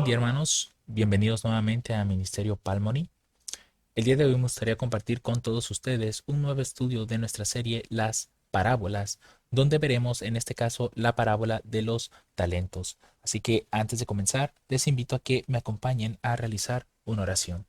día, hermanos. Bienvenidos nuevamente a Ministerio Palmoni. El día de hoy me gustaría compartir con todos ustedes un nuevo estudio de nuestra serie Las Parábolas, donde veremos en este caso la parábola de los talentos. Así que antes de comenzar, les invito a que me acompañen a realizar una oración.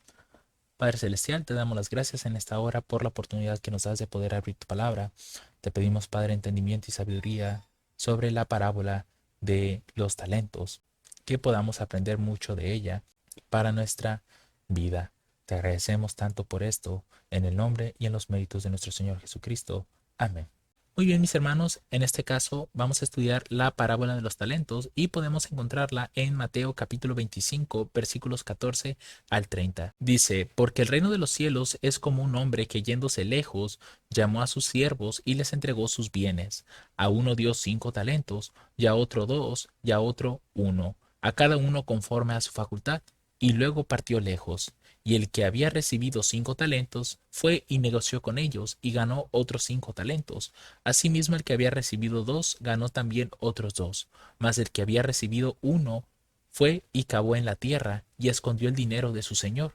Padre Celestial, te damos las gracias en esta hora por la oportunidad que nos das de poder abrir tu palabra. Te pedimos, Padre, entendimiento y sabiduría sobre la parábola de los talentos, que podamos aprender mucho de ella para nuestra vida. Te agradecemos tanto por esto, en el nombre y en los méritos de nuestro Señor Jesucristo. Amén. Muy bien, mis hermanos, en este caso vamos a estudiar la parábola de los talentos y podemos encontrarla en Mateo capítulo 25, versículos 14 al 30. Dice, porque el reino de los cielos es como un hombre que yéndose lejos, llamó a sus siervos y les entregó sus bienes. A uno dio 5 talentos, y a otro 2, y a otro 1, a cada uno conforme a su facultad, y luego partió lejos. Y el que había recibido 5 talentos fue y negoció con ellos y ganó otros 5 talentos. Asimismo, el que había recibido 2 ganó también otros 2. Mas el que había recibido 1 fue y cavó en la tierra y escondió el dinero de su señor.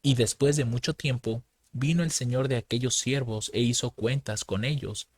Y después de mucho tiempo vino el señor de aquellos siervos e hizo cuentas con ellos.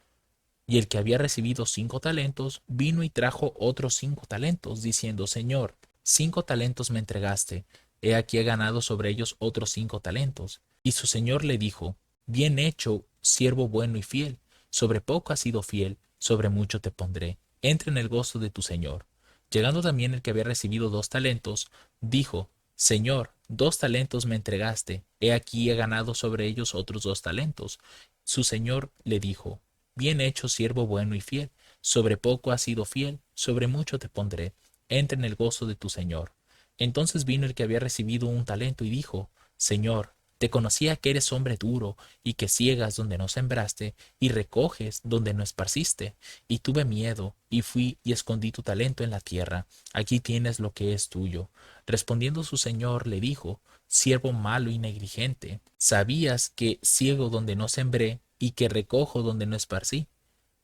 Y el que había recibido 5 talentos vino y trajo otros 5 talentos, diciendo, Señor, 5 talentos me entregaste, he aquí he ganado sobre ellos otros 5 talentos. Y su señor le dijo, bien hecho, siervo bueno y fiel, sobre poco has sido fiel, sobre mucho te pondré, entra en el gozo de tu señor. Llegando también el que había recibido 2 talentos, dijo, Señor, 2 talentos me entregaste, he aquí he ganado sobre ellos otros 2 talentos. Su señor le dijo, bien hecho, siervo bueno y fiel, sobre poco has sido fiel, sobre mucho te pondré, entra en el gozo de tu señor. Entonces vino el que había recibido 1 talento y dijo, Señor, te conocía que eres hombre duro y que ciegas donde no sembraste y recoges donde no esparciste. Y tuve miedo y fui y escondí tu talento en la tierra. Aquí tienes lo que es tuyo. Respondiendo su señor le dijo, siervo malo y negligente, sabías que ciego donde no sembré y que recojo donde no esparcí.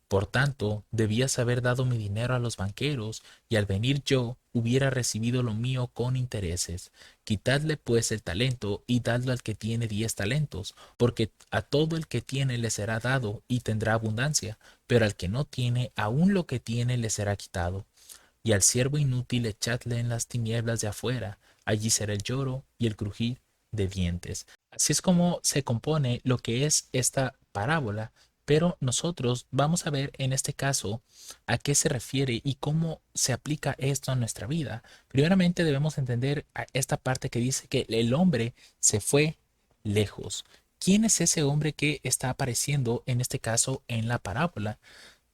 Por tanto, debías haber dado mi dinero a los banqueros, y al venir yo hubiera recibido lo mío con intereses. Quitadle pues el talento y dadlo al que tiene 10 talentos, porque a todo el que tiene le será dado y tendrá abundancia, pero al que no tiene, aun lo que tiene le será quitado. Y al siervo inútil echadle en las tinieblas de afuera, allí será el lloro y el crujir de dientes. Así es como se compone lo que es esta parábola, pero nosotros vamos a ver en este caso a qué se refiere y cómo se aplica esto a nuestra vida. Primeramente debemos entender a esta parte que dice que el hombre se fue lejos. ¿Quién es ese hombre que está apareciendo en este caso en la parábola?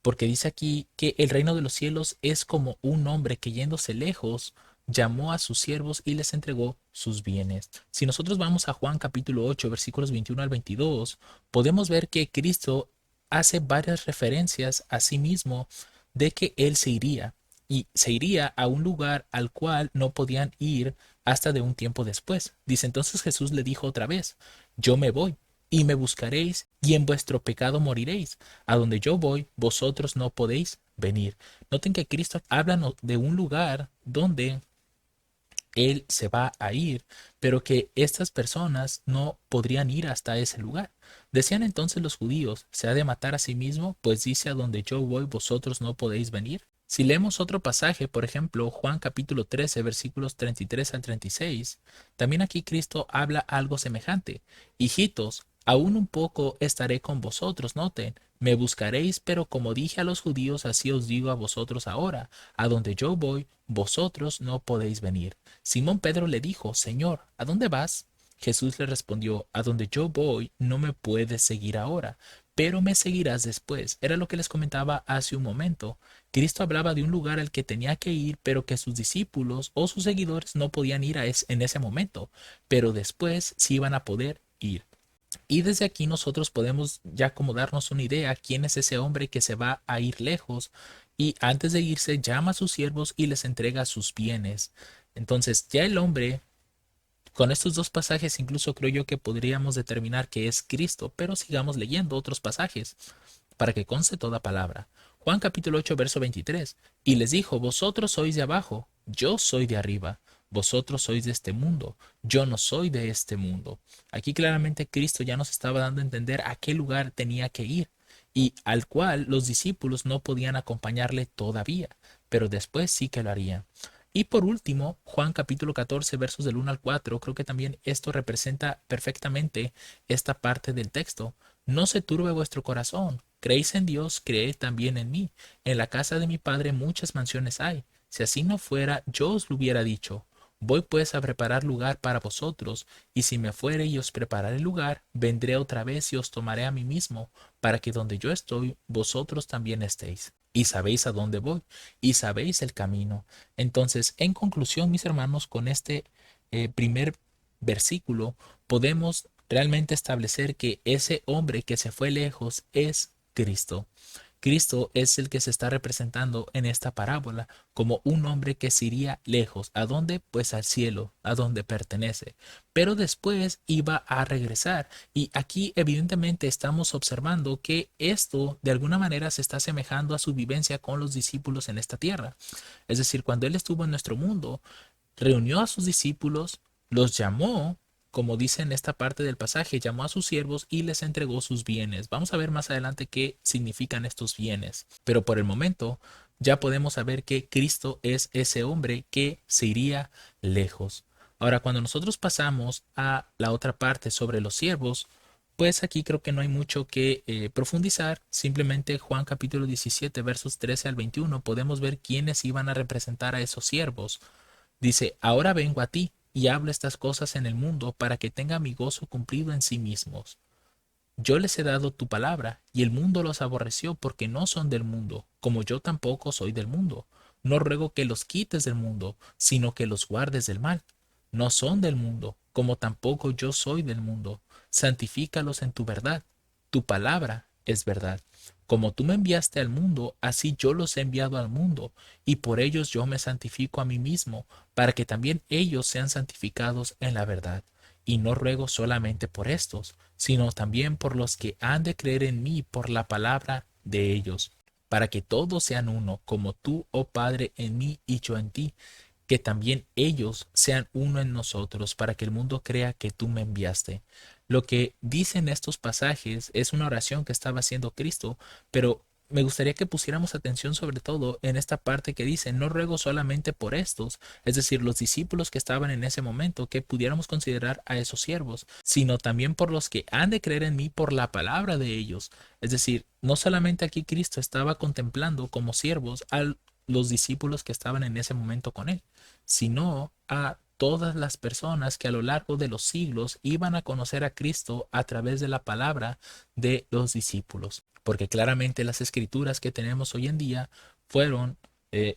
Porque dice aquí que el reino de los cielos es como un hombre que yéndose lejos llamó a sus siervos y les entregó sus bienes. Si nosotros vamos a Juan capítulo 8 versículos 21 al 22, podemos ver que Cristo hace varias referencias a sí mismo de que él se iría y se iría a un lugar al cual no podían ir hasta de un tiempo después. Dice entonces Jesús le dijo otra vez, yo me voy y me buscaréis, y en vuestro pecado moriréis. A donde yo voy, vosotros no podéis venir. Noten que Cristo habla de un lugar donde Él se va a ir, pero que estas personas no podrían ir hasta ese lugar. Decían entonces los judíos, ¿se ha de matar a sí mismo? Pues dice, a donde yo voy, vosotros no podéis venir. Si leemos otro pasaje, por ejemplo, Juan capítulo 13, versículos 33 al 36, también aquí Cristo habla algo semejante. Hijitos, aún un poco estaré con vosotros, noten, me buscaréis, pero como dije a los judíos, así os digo a vosotros ahora, a donde yo voy, vosotros no podéis venir. Simón Pedro le dijo, Señor, ¿a dónde vas? Jesús le respondió, a donde yo voy, no me puedes seguir ahora, pero me seguirás después. Era lo que les comentaba hace un momento. Cristo hablaba de un lugar al que tenía que ir, pero que sus discípulos o sus seguidores no podían ir en ese momento, pero después sí iban a poder ir. Y desde aquí nosotros podemos ya como darnos una idea quién es ese hombre que se va a ir lejos y antes de irse llama a sus siervos y les entrega sus bienes. Entonces ya el hombre, con estos dos pasajes incluso creo yo que podríamos determinar que es Cristo, pero sigamos leyendo otros pasajes para que conste toda palabra. Juan capítulo 8 verso 23. Y les dijo, vosotros sois de abajo, yo soy de arriba. Vosotros sois de este mundo, yo no soy de este mundo. Aquí claramente Cristo ya nos estaba dando a entender a qué lugar tenía que ir y al cual los discípulos no podían acompañarle todavía, pero después sí que lo harían. Y por último, Juan capítulo 14, versos del 1 al 4, creo que también esto representa perfectamente esta parte del texto. No se turbe vuestro corazón, creéis en Dios, creed también en mí. En la casa de mi Padre muchas mansiones hay. Si así no fuera, yo os lo hubiera dicho. Voy pues a preparar lugar para vosotros, y si me fuere y os prepararé lugar, vendré otra vez y os tomaré a mí mismo, para que donde yo estoy, vosotros también estéis. Y sabéis a dónde voy, y sabéis el camino. Entonces, en conclusión, mis hermanos, con este primer versículo, podemos realmente establecer que ese hombre que se fue lejos es Cristo. Cristo es el que se está representando en esta parábola como un hombre que se iría lejos. ¿A dónde? Pues al cielo, a donde pertenece. Pero después iba a regresar. Y aquí evidentemente estamos observando que esto de alguna manera se está asemejando a su vivencia con los discípulos en esta tierra. Es decir, cuando Él estuvo en nuestro mundo, reunió a sus discípulos, los llamó, como dice en esta parte del pasaje, llamó a sus siervos y les entregó sus bienes. Vamos a ver más adelante qué significan estos bienes, pero por el momento ya podemos saber que Cristo es ese hombre que se iría lejos. Ahora, cuando nosotros pasamos a la otra parte sobre los siervos, pues aquí creo que no hay mucho que profundizar. Simplemente Juan capítulo 17 versos 13 al 21 podemos ver quiénes iban a representar a esos siervos. Dice, ahora vengo a ti y hablo estas cosas en el mundo para que tenga mi gozo cumplido en sí mismos. Yo les he dado tu palabra y el mundo los aborreció porque no son del mundo, como yo tampoco soy del mundo. No ruego que los quites del mundo, sino que los guardes del mal. No son del mundo, como tampoco yo soy del mundo. Santifícalos en tu verdad. Tu palabra es verdad. Como tú me enviaste al mundo, así yo los he enviado al mundo, y por ellos yo me santifico a mí mismo, para que también ellos sean santificados en la verdad. Y no ruego solamente por estos, sino también por los que han de creer en mí por la palabra de ellos, para que todos sean uno, como tú, oh Padre, en mí y yo en ti, que también ellos sean uno en nosotros, para que el mundo crea que tú me enviaste. Lo que dicen estos pasajes es una oración que estaba haciendo Cristo, pero me gustaría que pusiéramos atención sobre todo en esta parte que dice, no ruego solamente por estos, es decir, los discípulos que estaban en ese momento, que pudiéramos considerar a esos siervos, sino también por los que han de creer en mí por la palabra de ellos. Es decir, no solamente aquí Cristo estaba contemplando como siervos a los discípulos que estaban en ese momento con él, sino a todas las personas que a lo largo de los siglos iban a conocer a Cristo a través de la palabra de los discípulos. Porque claramente las escrituras que tenemos hoy en día fueron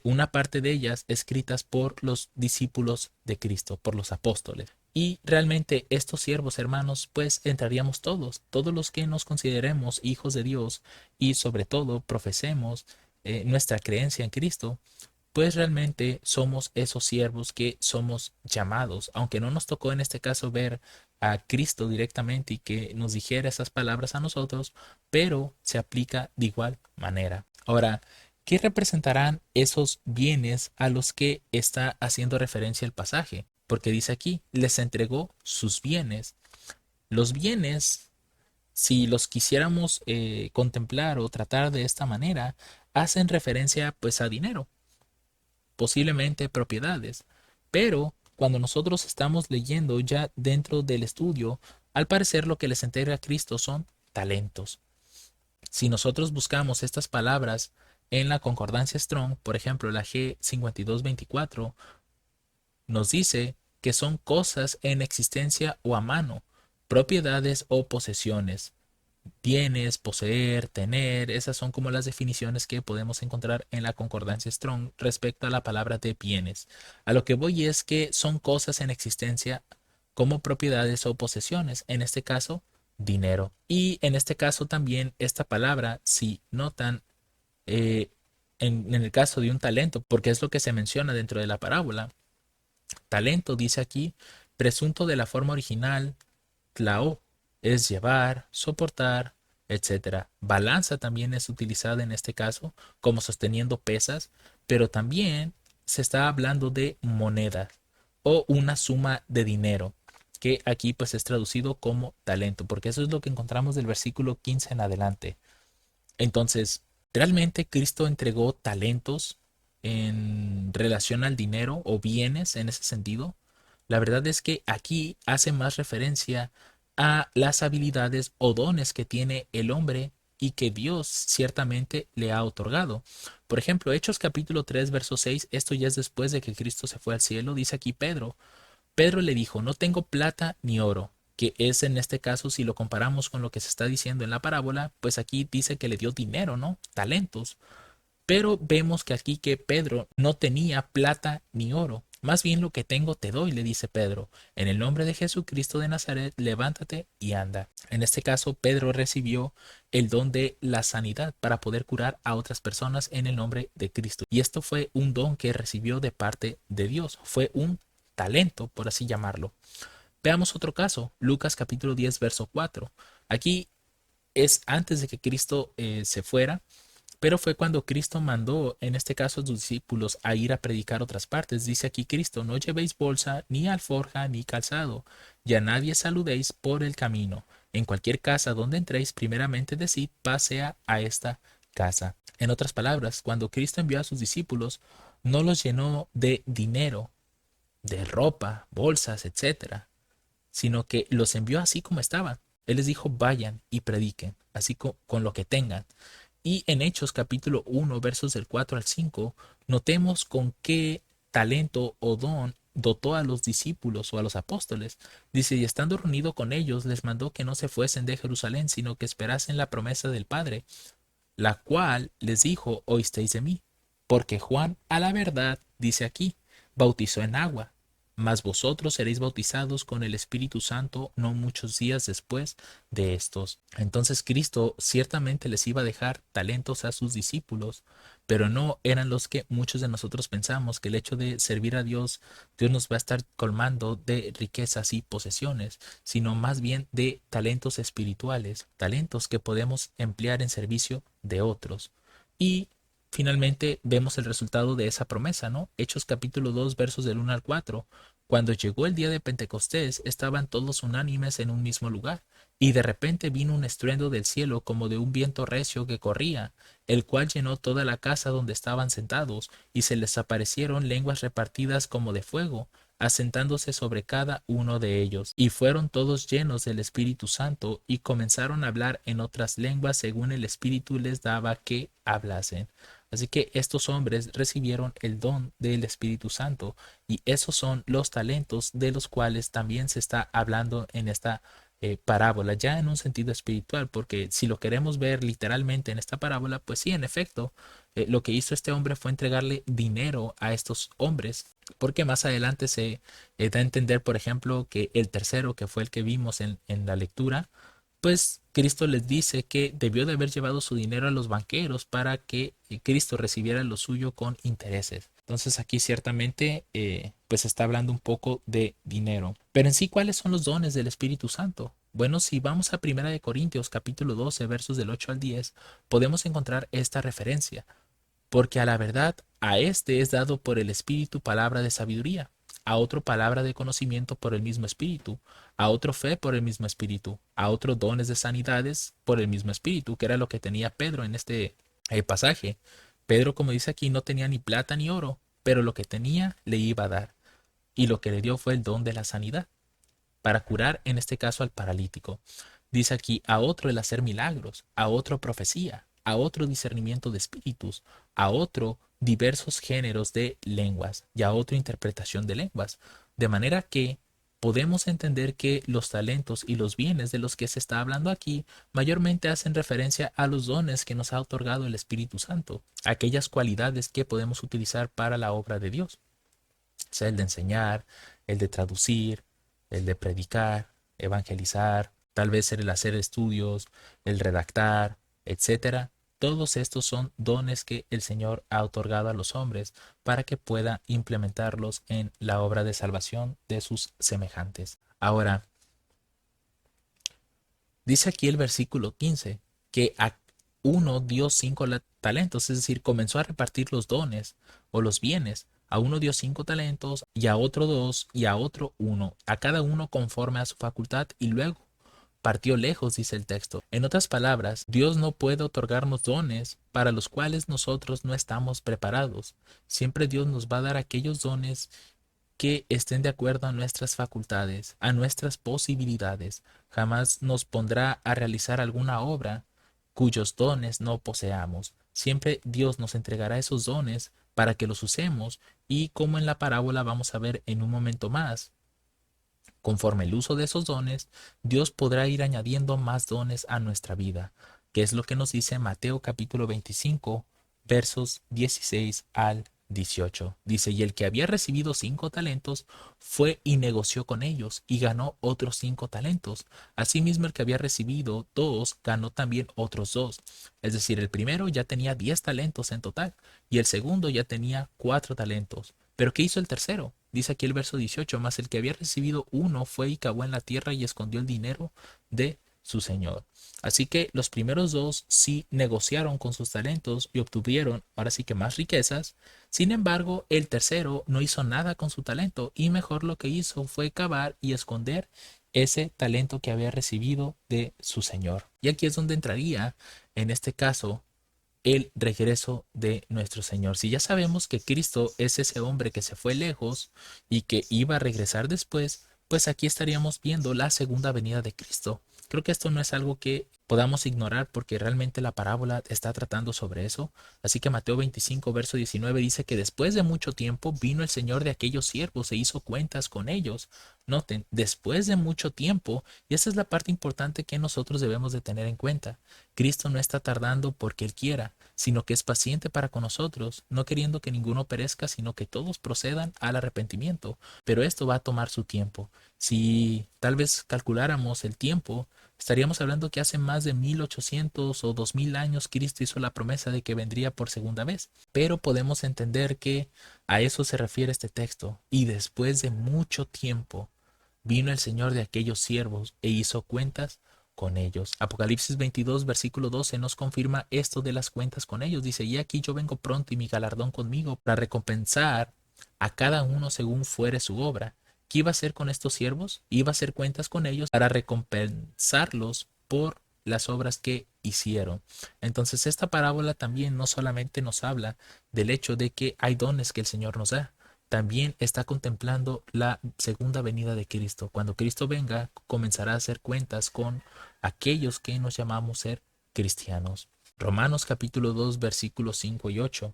una parte de ellas escritas por los discípulos de Cristo, por los apóstoles. Y realmente estos siervos, hermanos, pues entraríamos todos, todos los que nos consideremos hijos de Dios y sobre todo profesemos nuestra creencia en Cristo, pues realmente somos esos siervos que somos llamados, aunque no nos tocó en este caso ver a Cristo directamente y que nos dijera esas palabras a nosotros, pero se aplica de igual manera. Ahora, ¿qué representarán esos bienes a los que está haciendo referencia el pasaje? Porque dice aquí, les entregó sus bienes. Los bienes, si los quisiéramos contemplar o tratar de esta manera, hacen referencia pues a dinero, posiblemente propiedades. Pero cuando nosotros estamos leyendo ya dentro del estudio, al parecer lo que les entrega a Cristo son talentos. Si nosotros buscamos estas palabras en la concordancia Strong, por ejemplo la G5224, nos dice que son cosas en existencia o a mano, propiedades o posesiones. Bienes, poseer, tener, esas son como las definiciones que podemos encontrar en la concordancia Strong respecto a la palabra de bienes. A lo que voy es que son cosas en existencia como propiedades o posesiones, en este caso, dinero. Y en este caso también esta palabra, si notan, eh, en el caso de un talento, porque es lo que se menciona dentro de la parábola, talento dice aquí, presunto de la forma original, tlao, es llevar, soportar, etcétera. Balanza también es utilizada en este caso como sosteniendo pesas, pero también se está hablando de monedas. o una suma de dinero, que aquí pues es traducido como talento, porque eso es lo que encontramos del versículo 15 en adelante. Entonces, ¿realmente Cristo entregó talentos en relación al dinero o bienes en ese sentido? La verdad es que aquí hace más referencia a las habilidades o dones que tiene el hombre y que Dios ciertamente le ha otorgado. Por ejemplo, Hechos capítulo 3, verso 6, esto ya es después de que Cristo se fue al cielo, dice aquí Pedro. Pedro le dijo, no tengo plata ni oro, que es en este caso, si lo comparamos con lo que se está diciendo en la parábola, pues aquí dice que le dio dinero, ¿no? Talentos. Pero vemos que aquí que Pedro no tenía plata ni oro. Más bien lo que tengo te doy, le dice Pedro. En el nombre de Jesucristo de Nazaret, levántate y anda. En este caso, Pedro recibió el don de la sanidad para poder curar a otras personas en el nombre de Cristo. Y esto fue un don que recibió de parte de Dios. Fue un talento, por así llamarlo. Veamos otro caso, Lucas capítulo 10, verso 4. Aquí es antes de que Cristo se fuera, pero fue cuando Cristo mandó, en este caso a sus discípulos, a ir a predicar otras partes. Dice aquí Cristo, no llevéis bolsa, ni alforja, ni calzado, y a nadie saludéis por el camino. En cualquier casa donde entréis, primeramente decid, pasea a esta casa. En otras palabras, cuando Cristo envió a sus discípulos, no los llenó de dinero, de ropa, bolsas, etcétera, sino que los envió así como estaban. Él les dijo, vayan y prediquen, así con lo que tengan. Y en Hechos capítulo 1, versos del 4 al 5, notemos con qué talento o don dotó a los discípulos o a los apóstoles. Dice, y estando reunido con ellos, les mandó que no se fuesen de Jerusalén, sino que esperasen la promesa del Padre, la cual les dijo, oísteis de mí, porque Juan a la verdad, dice aquí, bautizó en agua, mas vosotros seréis bautizados con el Espíritu Santo no muchos días después de estos. Entonces Cristo ciertamente les iba a dejar talentos a sus discípulos, pero no eran los que muchos de nosotros pensamos, que el hecho de servir a Dios, Dios nos va a estar colmando de riquezas y posesiones, sino más bien de talentos espirituales, talentos que podemos emplear en servicio de otros. Y finalmente vemos el resultado de esa promesa, ¿no? Hechos capítulo 2 versos del 1 al 4. Cuando llegó el día de Pentecostés, estaban todos unánimes en un mismo lugar, y de repente vino un estruendo del cielo como de un viento recio que corría, el cual llenó toda la casa donde estaban sentados, y se les aparecieron lenguas repartidas como de fuego, asentándose sobre cada uno de ellos. Y fueron todos llenos del Espíritu Santo, y comenzaron a hablar en otras lenguas según el Espíritu les daba que hablasen. Así que estos hombres recibieron el don del Espíritu Santo, y esos son los talentos de los cuales también se está hablando en esta parábola, ya en un sentido espiritual, porque si lo queremos ver literalmente en esta parábola, pues sí, en efecto, lo que hizo este hombre fue entregarle dinero a estos hombres, porque más adelante se da a entender, por ejemplo, que el tercero, que fue el que vimos en la lectura, pues Cristo les dice que debió de haber llevado su dinero a los banqueros para que Cristo recibiera lo suyo con intereses. Entonces aquí ciertamente pues está hablando un poco de dinero. Pero en sí, ¿cuáles son los dones del Espíritu Santo? Bueno, si vamos a Primera de Corintios capítulo 12 versos del 8 al 10, podemos encontrar esta referencia. Porque a la verdad, a este es dado por el Espíritu palabra de sabiduría, a otro palabra de conocimiento por el mismo Espíritu, a otro fe por el mismo Espíritu, a otro dones de sanidades por el mismo Espíritu, que era lo que tenía Pedro en este pasaje. Pedro, como dice aquí, no tenía ni plata ni oro, pero lo que tenía le iba a dar, y lo que le dio fue el don de la sanidad, para curar en este caso al paralítico. Dice aquí a otro el hacer milagros, a otro profecía, a otro discernimiento de espíritus, a otro diversos géneros de lenguas y a otro interpretación de lenguas. De manera que podemos entender que los talentos y los bienes de los que se está hablando aquí mayormente hacen referencia a los dones que nos ha otorgado el Espíritu Santo, aquellas cualidades que podemos utilizar para la obra de Dios, sea el de enseñar, el de traducir, el de predicar, evangelizar, tal vez el hacer estudios, el redactar, etcétera. Todos estos son dones que el Señor ha otorgado a los hombres para que pueda implementarlos en la obra de salvación de sus semejantes. Ahora, dice aquí el versículo 15 que a uno dio 5 talentos, es decir, comenzó a repartir los dones o los bienes. A uno dio 5 talentos, y a otro 2, y a otro 1, a cada uno conforme a su facultad, y luego partió lejos, dice el texto. En otras palabras, Dios no puede otorgarnos dones para los cuales nosotros no estamos preparados. Siempre Dios nos va a dar aquellos dones que estén de acuerdo a nuestras facultades, a nuestras posibilidades. Jamás nos pondrá a realizar alguna obra cuyos dones no poseamos. Siempre Dios nos entregará esos dones para que los usemos, y como en la parábola vamos a ver en un momento más, conforme el uso de esos dones, Dios podrá ir añadiendo más dones a nuestra vida, que es lo que nos dice Mateo capítulo 25, versos 16 al 18. Dice, y el que había recibido 5 talentos fue y negoció con ellos y ganó otros 5 talentos. Asimismo, el que había recibido 2 ganó también otros 2. Es decir, el primero ya tenía 10 talentos en total y el segundo ya tenía 4 talentos. Pero ¿qué hizo el tercero? Dice aquí el verso 18, más el que había recibido 1 fue y cavó en la tierra y escondió el dinero de su señor. Así que los primeros 2 sí negociaron con sus talentos y obtuvieron ahora sí que más riquezas. Sin embargo, el tercero no hizo nada con su talento, y mejor lo que hizo fue cavar y esconder ese talento que había recibido de su señor. Y aquí es donde entraría, en este caso, el regreso de nuestro Señor. Si ya sabemos que Cristo es ese hombre que se fue lejos y que iba a regresar después, pues aquí estaríamos viendo la segunda venida de Cristo. Creo que esto no es algo que podamos ignorar, porque realmente la parábola está tratando sobre eso. Así que Mateo 25, verso 19 dice que después de mucho tiempo vino el Señor de aquellos siervos e hizo cuentas con ellos. Noten, después de mucho tiempo, y esa es la parte importante que nosotros debemos de tener en cuenta. Cristo no está tardando porque Él quiera, sino que es paciente para con nosotros, no queriendo que ninguno perezca, sino que todos procedan al arrepentimiento. Pero esto va a tomar su tiempo. Si tal vez calculáramos el tiempo, estaríamos hablando que hace más de 1800 o 2000 años Cristo hizo la promesa de que vendría por segunda vez. Pero podemos entender que a eso se refiere este texto. Y después de mucho tiempo vino el Señor de aquellos siervos e hizo cuentas con ellos. Apocalipsis 22, versículo 12 nos confirma esto de las cuentas con ellos. Dice, y aquí yo vengo pronto y mi galardón conmigo para recompensar a cada uno según fuere su obra. ¿Qué iba a hacer con estos siervos? Iba a hacer cuentas con ellos para recompensarlos por las obras que hicieron. Entonces esta parábola también no solamente nos habla del hecho de que hay dones que el Señor nos da, también está contemplando la segunda venida de Cristo. Cuando Cristo venga, comenzará a hacer cuentas con aquellos que nos llamamos ser cristianos. Romanos capítulo 2, versículos 5 y 8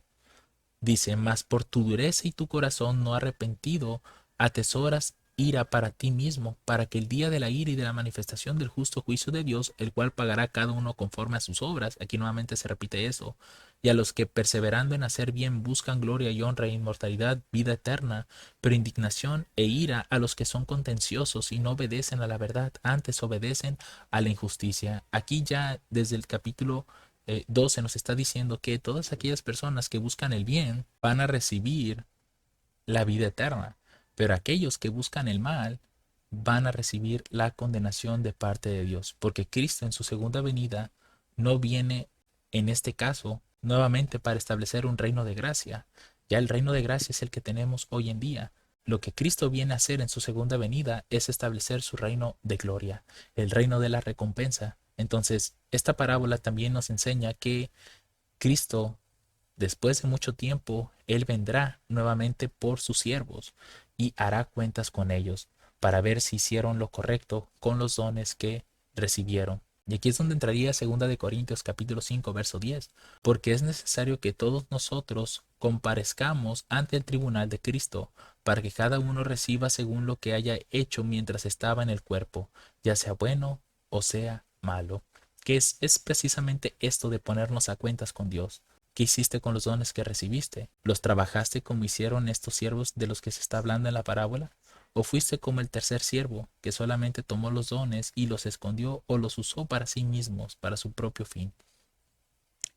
dice, mas por tu dureza y tu corazón no arrepentido, atesoras ira para ti mismo, para que el día de la ira y de la manifestación del justo juicio de Dios, el cual pagará cada uno conforme a sus obras. Aquí nuevamente se repite eso. Y a los que perseverando en hacer bien buscan gloria y honra e inmortalidad, vida eterna, pero indignación e ira a los que son contenciosos y no obedecen a la verdad, antes obedecen a la injusticia. Aquí ya desde el capítulo 12 nos está diciendo que todas aquellas personas que buscan el bien van a recibir la vida eterna, pero aquellos que buscan el mal van a recibir la condenación de parte de Dios, porque Cristo en su segunda venida no viene, en este caso, nuevamente para establecer un reino de gracia. Ya el reino de gracia es el que tenemos hoy en día. Lo que Cristo viene a hacer en su segunda venida es establecer su reino de gloria, el reino de la recompensa. Entonces, esta parábola también nos enseña que Cristo, después de mucho tiempo, Él vendrá nuevamente por sus siervos y hará cuentas con ellos para ver si hicieron lo correcto con los dones que recibieron. Y aquí es donde entraría 2 Corintios capítulo 5, verso 10, porque es necesario que todos nosotros comparezcamos ante el tribunal de Cristo, para que cada uno reciba según lo que haya hecho mientras estaba en el cuerpo, ya sea bueno o sea malo. Que es precisamente esto de ponernos a cuentas con Dios. ¿Qué hiciste con los dones que recibiste? ¿Los trabajaste como hicieron estos siervos de los que se está hablando en la parábola? ¿O fuiste como el tercer siervo, que solamente tomó los dones y los escondió o los usó para sí mismos, para su propio fin?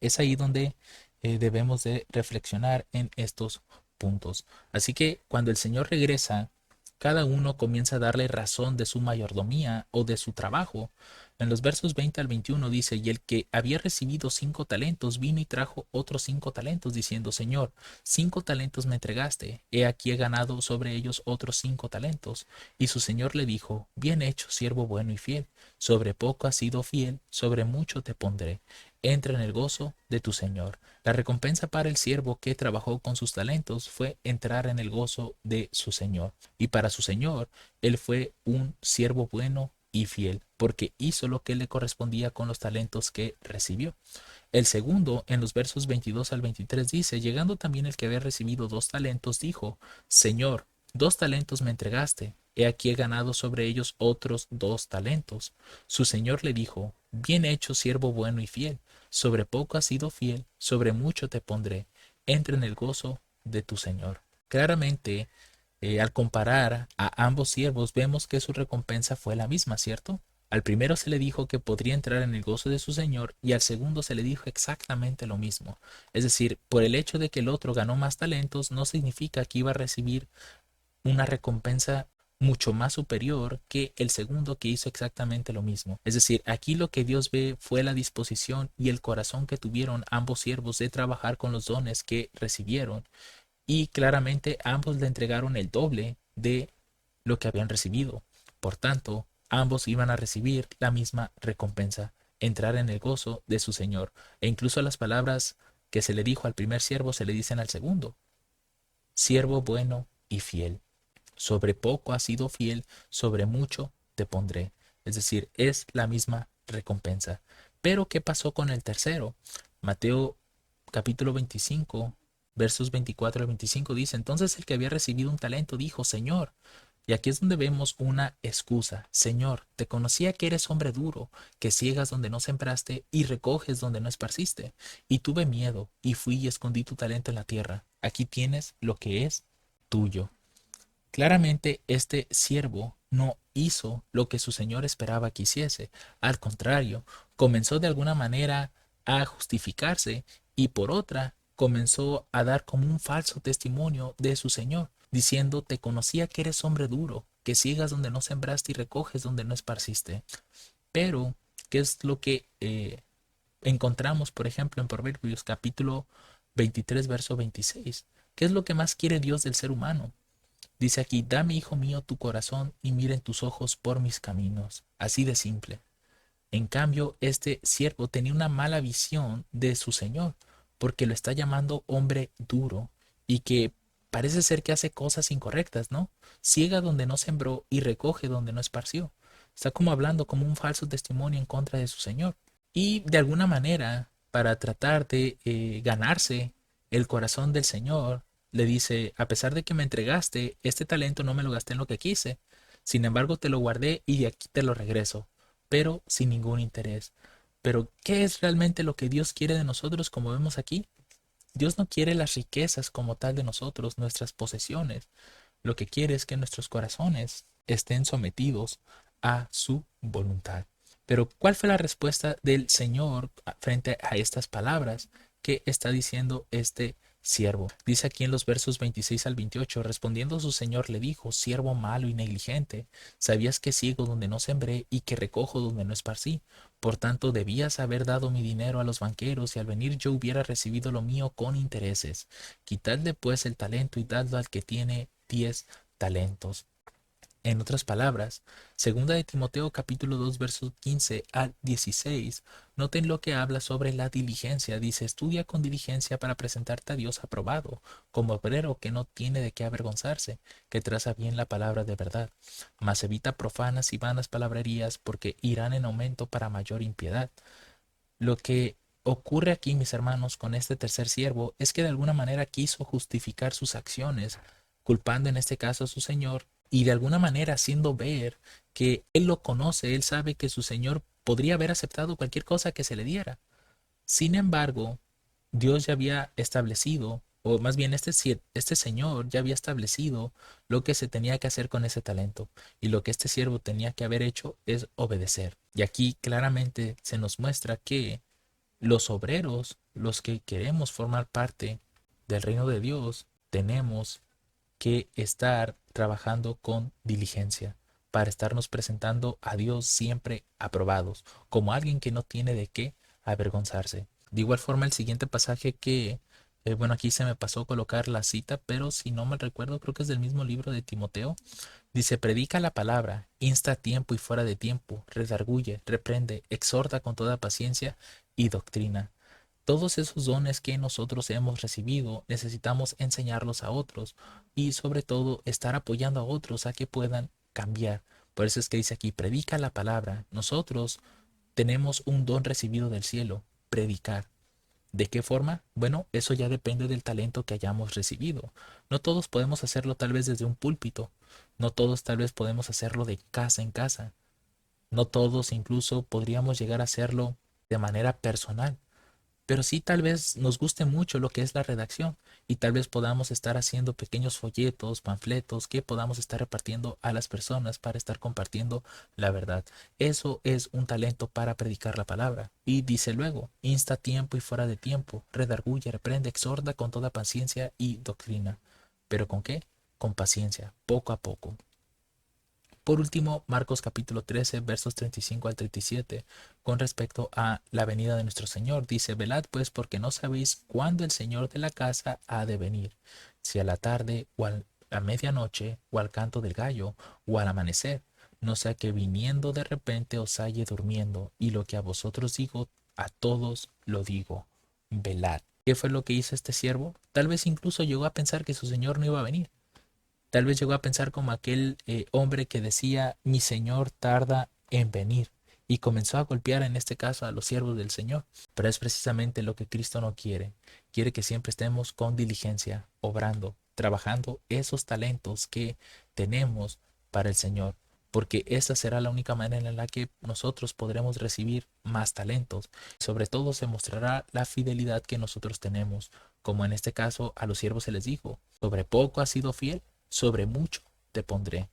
Es ahí donde debemos de reflexionar en estos puntos. Así que cuando el Señor regresa, cada uno comienza a darle razón de su mayordomía o de su trabajo. En los versos 20 al 21 dice, y el que había recibido 5 talentos vino y trajo otros 5 talentos, diciendo, Señor, 5 talentos me entregaste, he aquí he ganado sobre ellos otros 5 talentos. Y su señor le dijo, bien hecho, siervo bueno y fiel, sobre poco has sido fiel, sobre mucho te pondré. Entra en el gozo de tu señor. La recompensa para el siervo que trabajó con sus talentos fue entrar en el gozo de su señor. Y para su señor, él fue un siervo bueno y fiel, porque hizo lo que le correspondía con los talentos que recibió. El segundo, en los versos 22 al 23, dice, llegando también el que había recibido 2 talentos, dijo, Señor, 2 talentos me entregaste, he aquí he ganado sobre ellos otros 2 talentos. Su señor le dijo, bien hecho, siervo bueno y fiel, sobre poco has sido fiel, sobre mucho te pondré, entra en el gozo de tu señor. Claramente, al comparar a ambos siervos, vemos que su recompensa fue la misma, ¿cierto? Al primero se le dijo que podría entrar en el gozo de su señor y al segundo se le dijo exactamente lo mismo. Es decir, por el hecho de que el otro ganó más talentos no significa que iba a recibir una recompensa mucho más superior que el segundo que hizo exactamente lo mismo. Es decir, aquí lo que Dios ve fue la disposición y el corazón que tuvieron ambos siervos de trabajar con los dones que recibieron y claramente ambos le entregaron el doble de lo que habían recibido. Por tanto, ambos iban a recibir la misma recompensa, entrar en el gozo de su Señor. E incluso las palabras que se le dijo al primer siervo se le dicen al segundo, siervo bueno y fiel. Sobre poco has sido fiel, sobre mucho te pondré. Es decir, es la misma recompensa. Pero ¿qué pasó con el tercero? Mateo capítulo 25, versos 24 al 25 dice, entonces el que había recibido un talento dijo, Señor, y aquí es donde vemos una excusa, Señor, te conocía que eres hombre duro, que ciegas donde no sembraste y recoges donde no esparciste, y tuve miedo, y fui y escondí tu talento en la tierra. Aquí tienes lo que es tuyo. Claramente este siervo no hizo lo que su señor esperaba que hiciese. Al contrario, comenzó de alguna manera a justificarse y por otra comenzó a dar como un falso testimonio de su señor, diciendo, te conocía que eres hombre duro, que ciegas donde no sembraste y recoges donde no esparciste. Pero, ¿qué es lo que encontramos, por ejemplo, en Proverbios capítulo 23, verso 26? ¿Qué es lo que más quiere Dios del ser humano? Dice aquí, dame, hijo mío, tu corazón y miren tus ojos por mis caminos. Así de simple. En cambio, este siervo tenía una mala visión de su señor, porque lo está llamando hombre duro y que parece ser que hace cosas incorrectas, ¿no? Ciega donde no sembró y recoge donde no esparció. Está como hablando como un falso testimonio en contra de su señor. Y de alguna manera, para tratar de ganarse el corazón del Señor, le dice, a pesar de que me entregaste, este talento no me lo gasté en lo que quise, sin embargo te lo guardé y de aquí te lo regreso, pero sin ningún interés. Pero, ¿qué es realmente lo que Dios quiere de nosotros como vemos aquí? Dios no quiere las riquezas como tal de nosotros, nuestras posesiones. Lo que quiere es que nuestros corazones estén sometidos a su voluntad. Pero ¿cuál fue la respuesta del Señor frente a estas palabras que está diciendo este siervo? Dice aquí en los versos 26 al 28, respondiendo su Señor le dijo, siervo malo y negligente, sabías que ciego donde no sembré y que recojo donde no esparcí. Por tanto, debías haber dado mi dinero a los banqueros y al venir yo hubiera recibido lo mío con intereses. Quitadle pues el talento y dadlo al que tiene 10 talentos. En otras palabras, segunda de Timoteo capítulo 2 versos 15 al 16, noten lo que habla sobre la diligencia. Dice, estudia con diligencia para presentarte a Dios aprobado, como obrero que no tiene de qué avergonzarse, que traza bien la palabra de verdad. Mas evita profanas y vanas palabrerías, porque irán en aumento para mayor impiedad. Lo que ocurre aquí, mis hermanos, con este tercer siervo, es que de alguna manera quiso justificar sus acciones, culpando en este caso a su señor y de alguna manera haciendo ver que él lo conoce, él sabe que su señor podría haber aceptado cualquier cosa que se le diera. Sin embargo, Dios ya había establecido, o más bien este señor ya había establecido lo que se tenía que hacer con ese talento. Y lo que este siervo tenía que haber hecho es obedecer. Y aquí claramente se nos muestra que los obreros, los que queremos formar parte del reino de Dios, tenemos que estar trabajando con diligencia, para estarnos presentando a Dios siempre aprobados, como alguien que no tiene de qué avergonzarse. De igual forma, el siguiente pasaje que, bueno, aquí se me pasó colocar la cita, pero si no mal recuerdo, creo que es del mismo libro de Timoteo. Dice, predica la palabra, insta a tiempo y fuera de tiempo, redarguye, reprende, exhorta con toda paciencia y doctrina. Todos esos dones que nosotros hemos recibido necesitamos enseñarlos a otros y sobre todo estar apoyando a otros a que puedan cambiar. Por eso es que dice aquí, predica la palabra. Nosotros tenemos un don recibido del cielo, predicar. ¿De qué forma? Bueno, eso ya depende del talento que hayamos recibido. No todos podemos hacerlo tal vez desde un púlpito, no todos tal vez podemos hacerlo de casa en casa, no todos incluso podríamos llegar a hacerlo de manera personal. Pero sí tal vez nos guste mucho lo que es la redacción y tal vez podamos estar haciendo pequeños folletos, panfletos que podamos estar repartiendo a las personas para estar compartiendo la verdad. Eso es un talento para predicar la palabra. Y dice luego, insta a tiempo y fuera de tiempo, redarguye, reprende, exhorta con toda paciencia y doctrina. ¿Pero con qué? Con paciencia, poco a poco. Por último, Marcos capítulo 13, versos 35 al 37, con respecto a la venida de nuestro Señor. Dice, velad pues porque no sabéis cuándo el Señor de la casa ha de venir, si a la tarde o a la medianoche o al canto del gallo o al amanecer, no sea que viniendo de repente os halle durmiendo, y lo que a vosotros digo, a todos lo digo, velad. ¿Qué fue lo que hizo este siervo? Tal vez incluso llegó a pensar que su Señor no iba a venir. Tal vez llegó a pensar como aquel hombre que decía, mi Señor tarda en venir, y comenzó a golpear en este caso a los siervos del Señor. Pero es precisamente lo que Cristo no quiere. Quiere que siempre estemos con diligencia, obrando, trabajando esos talentos que tenemos para el Señor, porque esa será la única manera en la que nosotros podremos recibir más talentos. Sobre todo se mostrará la fidelidad que nosotros tenemos, como en este caso a los siervos se les dijo, sobre poco has sido fiel, sobre mucho te pondré.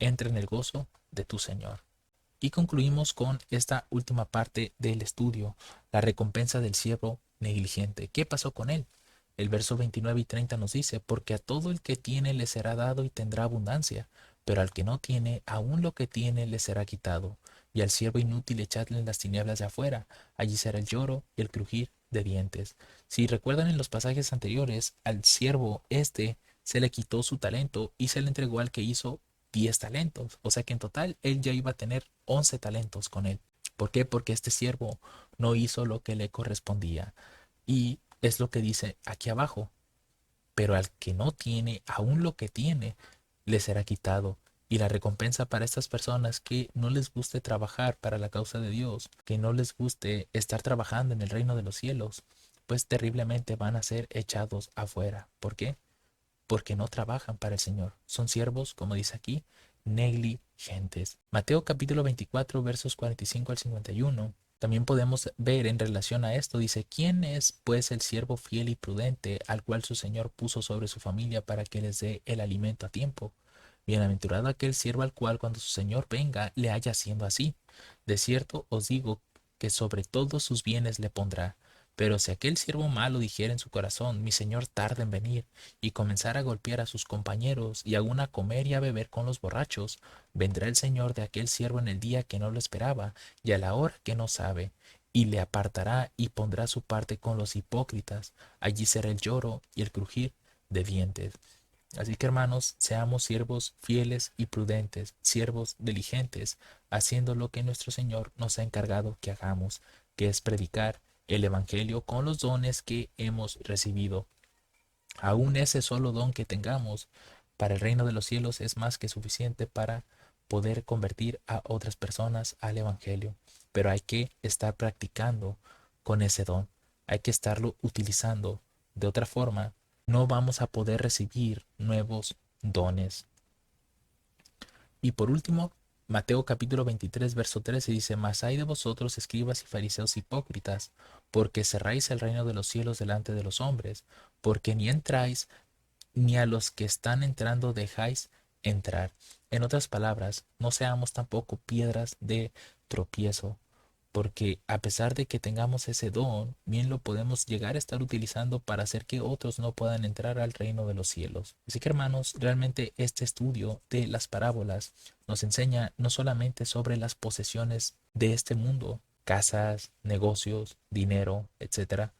Entra en el gozo de tu Señor. Y concluimos con esta última parte del estudio, la recompensa del siervo negligente. ¿Qué pasó con él? El verso 29 y 30 nos dice, porque a todo el que tiene le será dado y tendrá abundancia, pero al que no tiene, aún lo que tiene le será quitado. Y al siervo inútil echadle en las tinieblas de afuera, allí será el lloro y el crujir de dientes. Si recuerdan en los pasajes anteriores, al siervo este se le quitó su talento y se le entregó al que hizo 10 talentos. O sea que en total él ya iba a tener 11 talentos con él. ¿Por qué? Porque este siervo no hizo lo que le correspondía. Y es lo que dice aquí abajo. Pero al que no tiene, aún lo que tiene, le será quitado. Y la recompensa para estas personas que no les guste trabajar para la causa de Dios, que no les guste estar trabajando en el reino de los cielos, pues terriblemente van a ser echados afuera. ¿Por qué? Porque no trabajan para el Señor. Son siervos, como dice aquí, negligentes. Mateo capítulo 24, versos 45 al 51. También podemos ver en relación a esto, dice, ¿quién es pues el siervo fiel y prudente al cual su Señor puso sobre su familia para que les dé el alimento a tiempo? Bienaventurado aquel siervo al cual cuando su Señor venga le haya haciendo así. De cierto os digo que sobre todos sus bienes le pondrá. Pero si aquel siervo malo dijera en su corazón, mi señor tarda en venir, y comenzara a golpear a sus compañeros, y aun a comer y a beber con los borrachos, vendrá el señor de aquel siervo en el día que no lo esperaba, y a la hora que no sabe, y le apartará y pondrá su parte con los hipócritas. Allí será el lloro y el crujir de dientes. Así que hermanos, seamos siervos fieles y prudentes, siervos diligentes, haciendo lo que nuestro Señor nos ha encargado que hagamos, que es predicar el Evangelio con los dones que hemos recibido. Aún ese solo don que tengamos para el reino de los cielos es más que suficiente para poder convertir a otras personas al Evangelio. Pero hay que estar practicando con ese don, hay que estarlo utilizando. De otra forma, no vamos a poder recibir nuevos dones. Y por último, Mateo capítulo 23, verso 13 dice, mas hay de vosotros, escribas y fariseos hipócritas, porque cerráis el reino de los cielos delante de los hombres, porque ni entráis, ni a los que están entrando dejáis entrar. En otras palabras, no seamos tampoco piedras de tropiezo, porque a pesar de que tengamos ese don, bien lo podemos llegar a estar utilizando para hacer que otros no puedan entrar al reino de los cielos. Así que hermanos, realmente este estudio de las parábolas nos enseña no solamente sobre las posesiones de este mundo, casas, negocios, dinero, etcétera,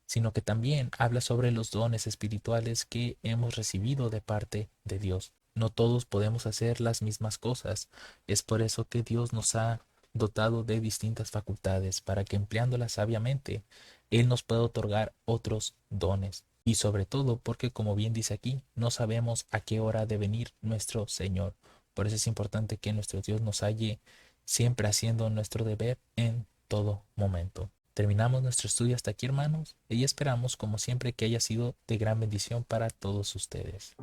sino que también habla sobre los dones espirituales que hemos recibido de parte de Dios. No todos podemos hacer las mismas cosas. Es por eso que Dios nos ha dotado de distintas facultades para que empleándolas sabiamente, Él nos pueda otorgar otros dones. Y sobre todo porque, como bien dice aquí, no sabemos a qué hora ha de venir nuestro Señor. Por eso es importante que nuestro Dios nos halle siempre haciendo nuestro deber en todo momento. Terminamos nuestro estudio hasta aquí, hermanos, y esperamos, como siempre, que haya sido de gran bendición para todos ustedes.